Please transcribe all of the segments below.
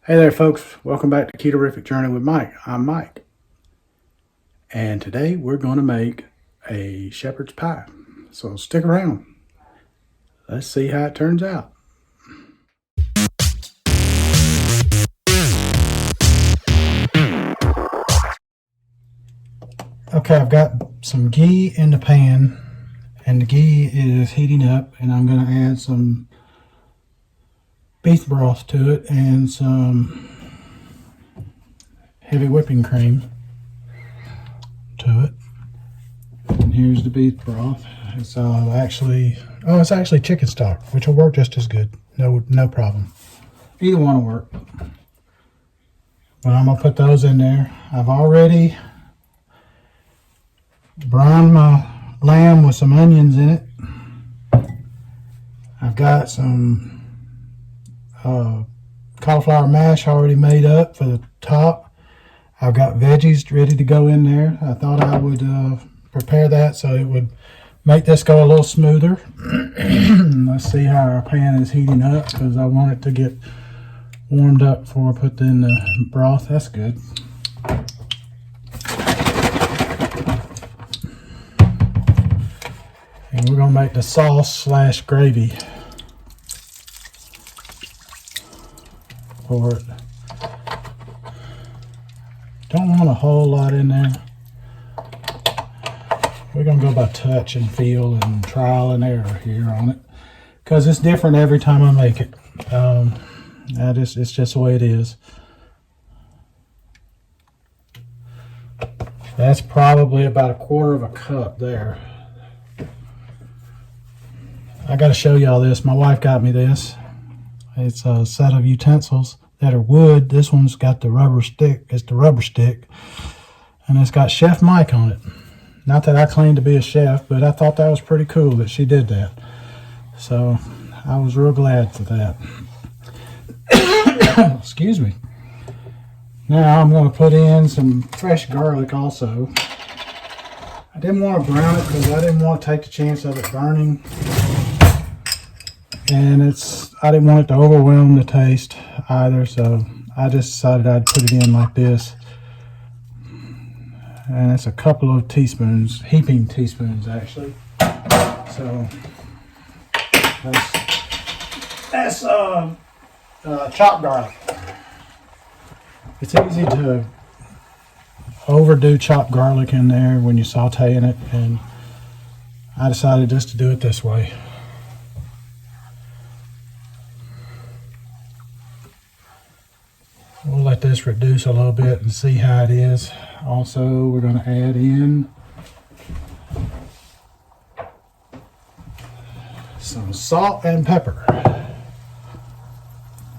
Hey there, folks. Welcome back to Ketorific Journey with Mike. I'm Mike. And today we're going to make a shepherd's pie. So stick around. Let's see how it turns out. Okay, I've got some ghee in the pan, and the ghee is heating up, and I'm going to add some beef broth to it and some heavy whipping cream to it. And here's the beef broth. It's actually chicken stock, which will work just as good. No problem. Either one will work. But I'm gonna put those in there. I've already browned my lamb with some onions in it. I've got some cauliflower mash already made up for the top. I've got veggies ready to go in there. I thought I would prepare that so it would make this go a little smoother. Let's see how our pan is heating up, because I want it to get warmed up before I put in the broth. That's good. And we're going to make the sauce / gravy for it. Don't want a whole lot in there. We're going to go by touch and feel and trial and error here on it, because it's different every time I make it. It's just the way it is. That's probably about 1/4 cup there. I got to show y'all this. My wife got me this. It's a set of utensils that are wood. This one's got the rubber stick. It's the rubber stick. And it's got Chef Mike on it. Not that I claim to be a chef, but I thought that was pretty cool that she did that. So I was real glad for that. Excuse me. Now I'm going to put in some fresh garlic also. I didn't want to brown it because I didn't want to take the chance of it burning. And I didn't want it to overwhelm the taste either, so I just decided I'd put it in like this. And it's a couple of teaspoons, heaping teaspoons actually. So that's chopped garlic. It's easy to overdo chopped garlic in there when you're sauteing it, and I decided just to do it this way. We'll let this reduce a little bit and see how it is. Also, we're going to add in some salt and pepper.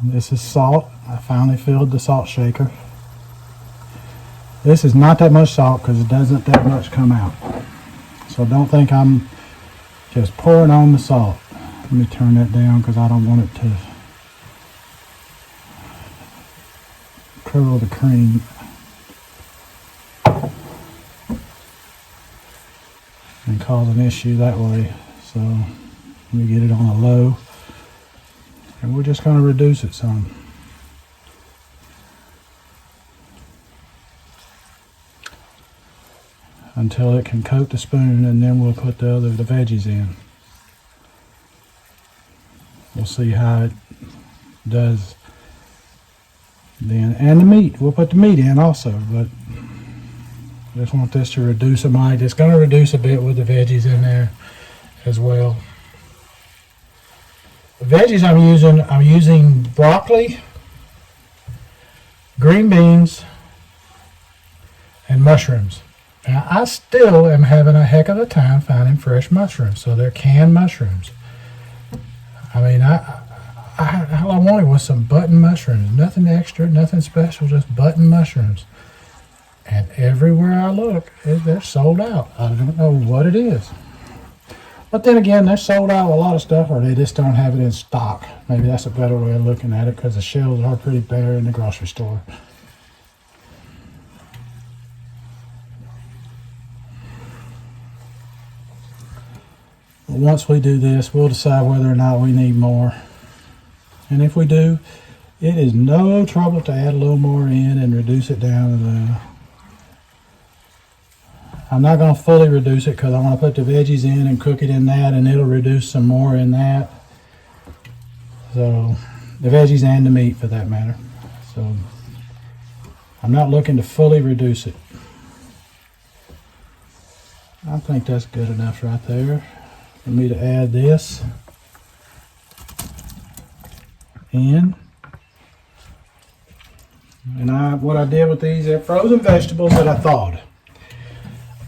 This is salt. I finally filled the salt shaker. This is not that much salt because it doesn't that much come out. So don't think I'm just pouring on the salt. Let me turn that down because I don't want it to curl the cream. And cause an issue that way. So let me get it on a low, and we're just going to reduce it some. Until it can coat the spoon, and then we'll put the veggies in. We'll see how it does then. And the meat, we'll put the meat in also, but I just want this to reduce a mite. It's going to reduce a bit with the veggies in there as well. The veggies I'm using broccoli, green beans, and mushrooms. Now, I still am having a heck of a time finding fresh mushrooms, so they're canned mushrooms. I mean, all I wanted was some button mushrooms. Nothing extra, nothing special, just button mushrooms. And everywhere I look, they're sold out. I don't know what it is. But then again, they're sold out of a lot of stuff, or they just don't have it in stock. Maybe that's a better way of looking at it, because the shelves are pretty bare in the grocery store. Once we do this, we'll decide whether or not we need more. And if we do, It is no trouble to add a little more in and reduce it down to the... I'm not going to fully reduce it because I want to put the veggies in and cook it in that, and it'll reduce some more in that. So, the veggies and the meat for that matter. So, I'm not looking to fully reduce it. I think that's good enough right there for me to add this in. And what I did with these are frozen vegetables that I thawed.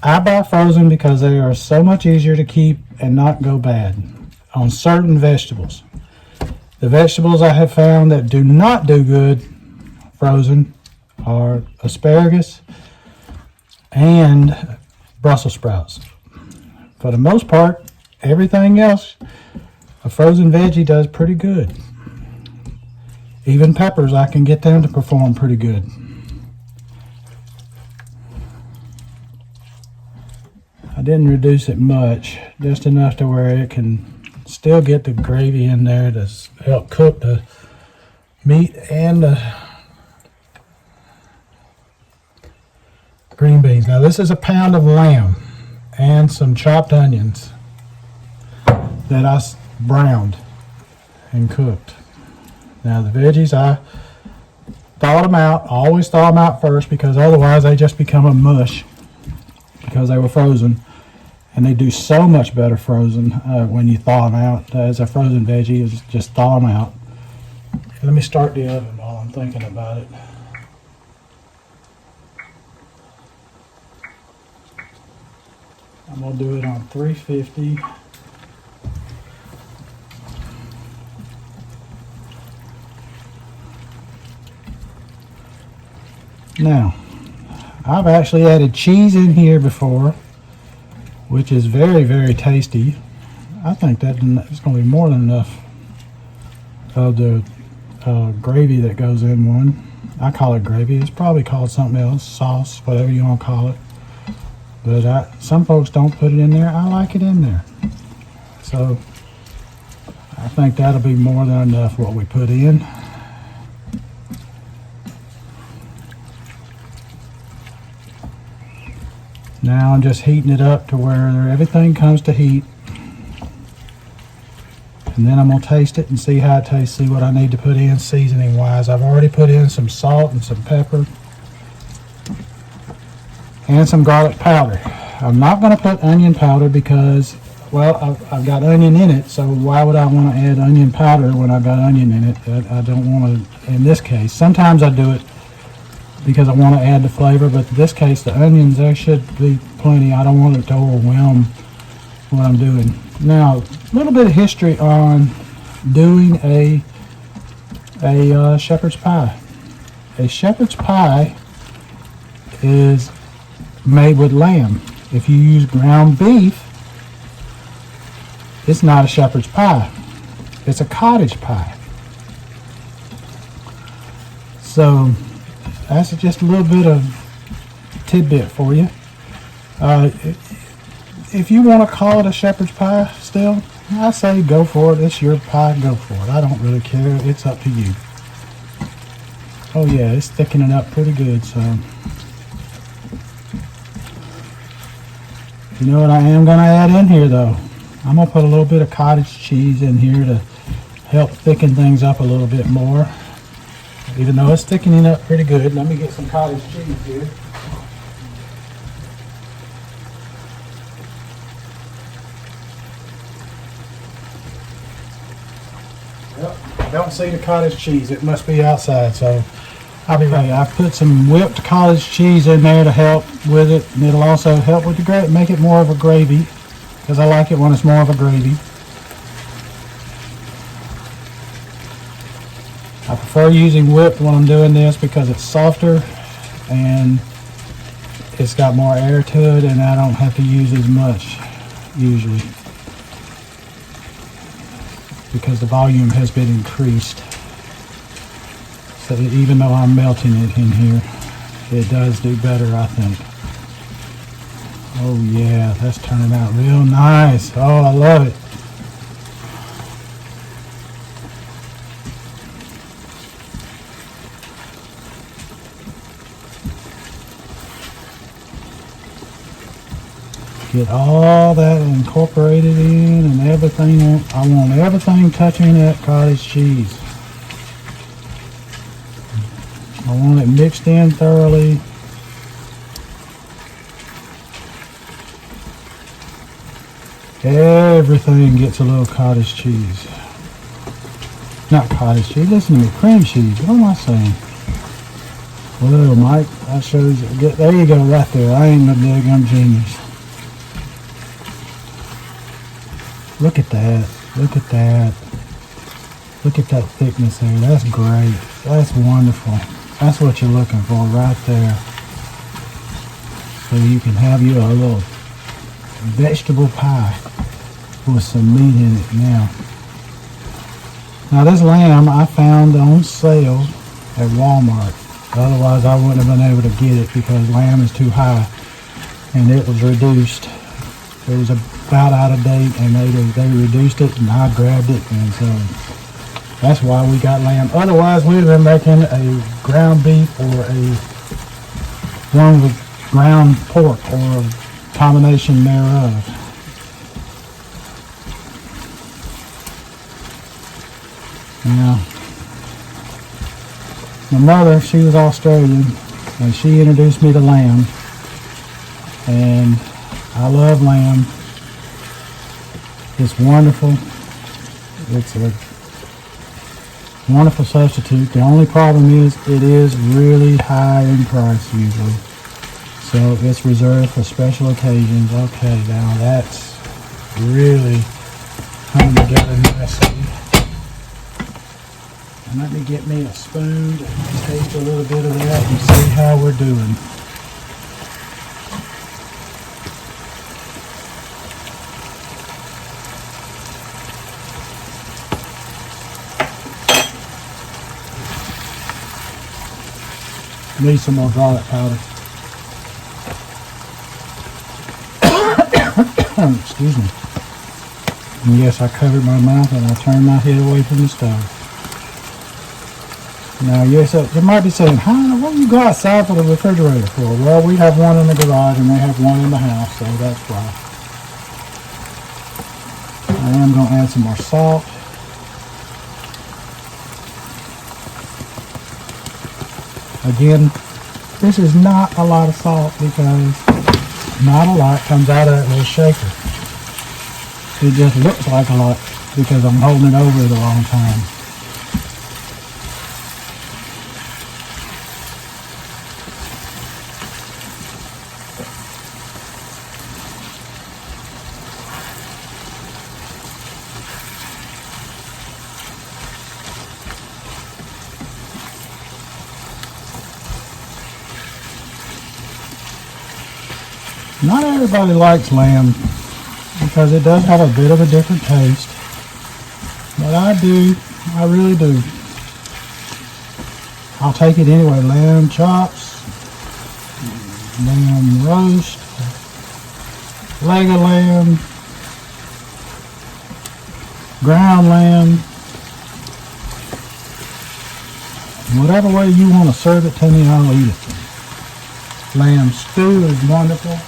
I buy frozen because they are so much easier to keep and not go bad on certain vegetables. The vegetables I have found that do not do good frozen are asparagus and Brussels sprouts. For the most part, everything else, a frozen veggie does pretty good. Even peppers, I can get them to perform pretty good. I didn't reduce it much, just enough to where it can still get the gravy in there to help cook the meat and the green beans. Now this is a pound of lamb and some chopped onions that I browned and cooked. Now the veggies, I thawed them out. I always thaw them out first because otherwise they just become a mush because they were frozen. And they do so much better frozen when you thaw them out. As a frozen veggie, is just thaw them out. Let me start the oven while I'm thinking about it. I'm going to do it on 350. Now, I've actually added cheese in here before, which is very, very tasty. I think that it's going to be more than enough of the gravy that goes in one. I call it gravy. It's probably called something else, sauce, whatever you want to call it. But some folks don't put it in there. I like it in there. So I think that'll be more than enough what we put in. Now I'm just heating it up to where everything comes to heat. And then I'm going to taste it and see how it tastes, see what I need to put in seasoning wise. I've already put in some salt and some pepper and some garlic powder. I'm not going to put onion powder because, well, I've got onion in it, so why would I want to add onion powder when I've got onion in it? I don't want to, in this case. Sometimes I do it because I want to add the flavor, but in this case the onions, there should be plenty. I don't want it to overwhelm what I'm doing. Now, a little bit of history on doing a shepherd's pie. A shepherd's pie is made with lamb. If you use ground beef, it's not a shepherd's pie. It's a cottage pie. So that's just a little bit of tidbit for you. If you want to call it a shepherd's pie still, I say go for it. It's your pie, go for it. I don't really care. It's up to you. Oh yeah, it's thickening up pretty good, so. You know what I am going to add in here though? I'm going to put a little bit of cottage cheese in here to help thicken things up a little bit more. Even though it's thickening up pretty good. Let me get some cottage cheese here. Yep, I don't see the cottage cheese. It must be outside, so I'll be right. I've put some whipped cottage cheese in there to help with it, and it'll also help with the gravy, make it more of a gravy, because I like it when it's more of a gravy. I prefer using whipped when I'm doing this because it's softer and it's got more air to it, and I don't have to use as much usually because the volume has been increased. So that even though I'm melting it in here, it does do better, I think. Oh yeah, that's turning out real nice. Oh, I love it. Get all that incorporated in and everything. I want everything touching that cottage cheese. I want it mixed in thoroughly. Everything gets a little cottage cheese. Not cottage cheese, listen to me, cream cheese. What am I saying? Well, Mike, that shows you. There you go, right there. I ain't no daggum genius. Look at that. Look at that. Look at that thickness there. That's great. That's wonderful. That's what you're looking for right there. So you can have you a little vegetable pie with some meat in it now. Now this lamb I found on sale at Walmart. Otherwise I wouldn't have been able to get it because lamb is too high and it was reduced. It was about out of date and they reduced it and I grabbed it, and so that's why we got lamb. Otherwise we'd have been making a ground beef or one with ground pork or a combination thereof. Now, my mother, she was Australian, and she introduced me to lamb, and I love lamb. It's wonderful. It's a wonderful substitute. The only problem is it is really high in price usually, so it's reserved for special occasions. Okay, now that's really coming together nicely. And let me get me a spoon to taste a little bit of that and see how we're doing. Need some more garlic powder. Excuse me. And yes, I covered my mouth and I turned my head away from the stove. Now, yes, you might be saying, what do you go outside for the refrigerator for? Well, we have one in the garage and we have one in the house, so that's why. I am going to add some more salt. Again, this is not a lot of salt because not a lot comes out of that little shaker. It just looks like a lot because I'm holding it over the long time. Not everybody likes lamb because it does have a bit of a different taste, but I do, I really do. I'll take it anyway. Lamb chops, lamb roast, leg of lamb, ground lamb, whatever way you want to serve it to me, I'll eat it. Lamb stew is wonderful.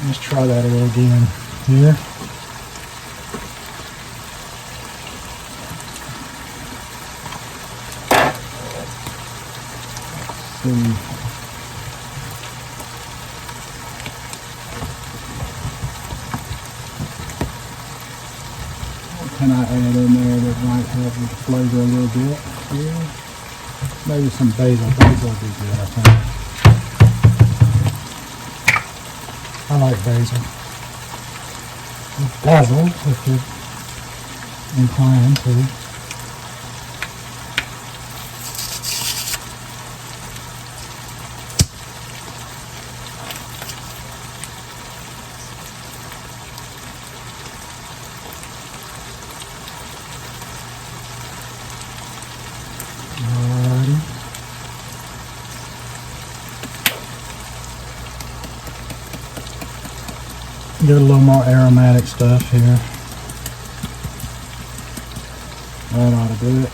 Let's try that a little again here. See. What can I add in there that might help with the flavor a little bit here? Maybe some basil. Basil would be good, I think. I like basil. Basil, if you're inclined to. Get a little more aromatic stuff here. That ought to do it.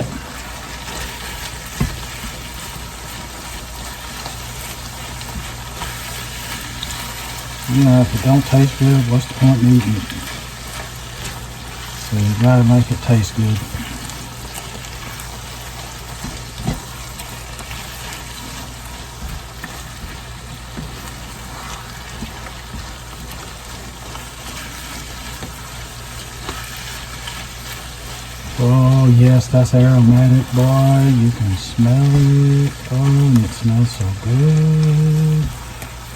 You know, if it don't taste good, what's the point in eating it? So you gotta make it taste good. Oh yes, that's aromatic, boy. You can smell it. Oh, and it smells so good.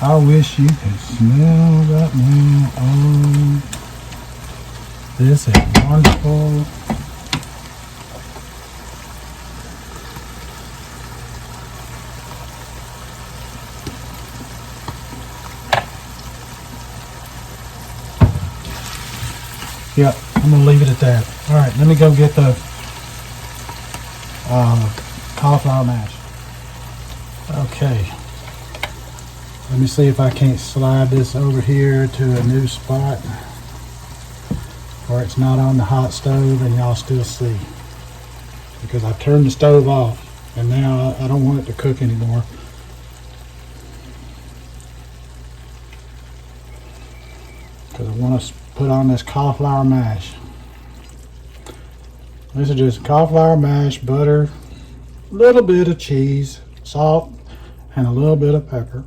I wish you could smell that now. Oh, this is wonderful. Yep, I'm gonna leave it at that. All right, let me go get the cauliflower mash. Okay. Let me see if I can't slide this over here to a new spot where it's not on the hot stove and y'all still see. Because I turned the stove off and now I don't want it to cook anymore. Because I want to put on this cauliflower mash. This is just cauliflower mash, butter, a little bit of cheese, salt, and a little bit of pepper.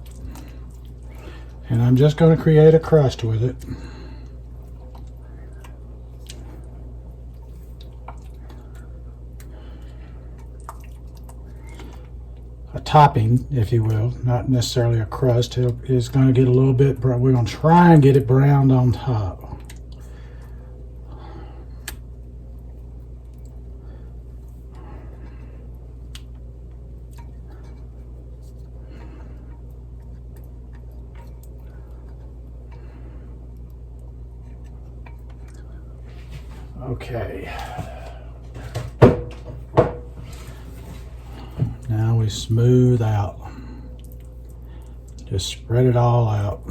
And I'm just going to create a crust with it. A topping, if you will, not necessarily a crust. It's going to get a little bit, we're going to try and get it browned on top. Okay. Now we smooth out. Just spread it all out.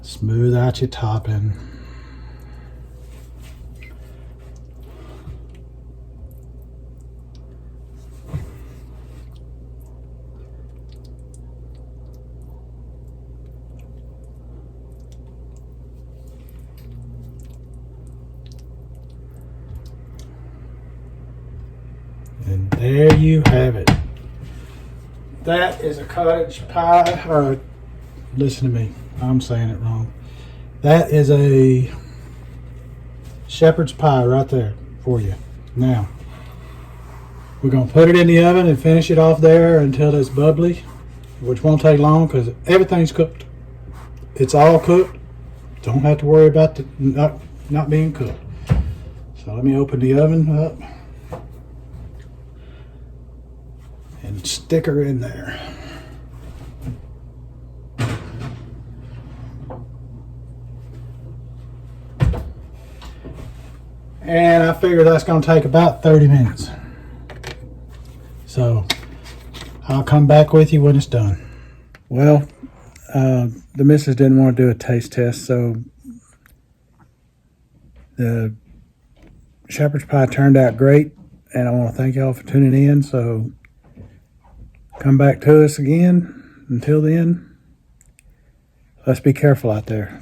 Smooth out your topping. And there you have it. That is a cottage pie, or listen to me, I'm saying it wrong. That is a shepherd's pie right there for you. Now, we're going to put it in the oven and finish it off there until it's bubbly, which won't take long because everything's cooked. It's all cooked. Don't have to worry about the not being cooked. So let me open the oven up and stick her in there. And I figure that's going to take about 30 minutes. So I'll come back with you when it's done. Well, the missus didn't want to do a taste test, so the shepherd's pie turned out great, and I want to thank y'all for tuning in. So come back to us again. Until then, let's be careful out there.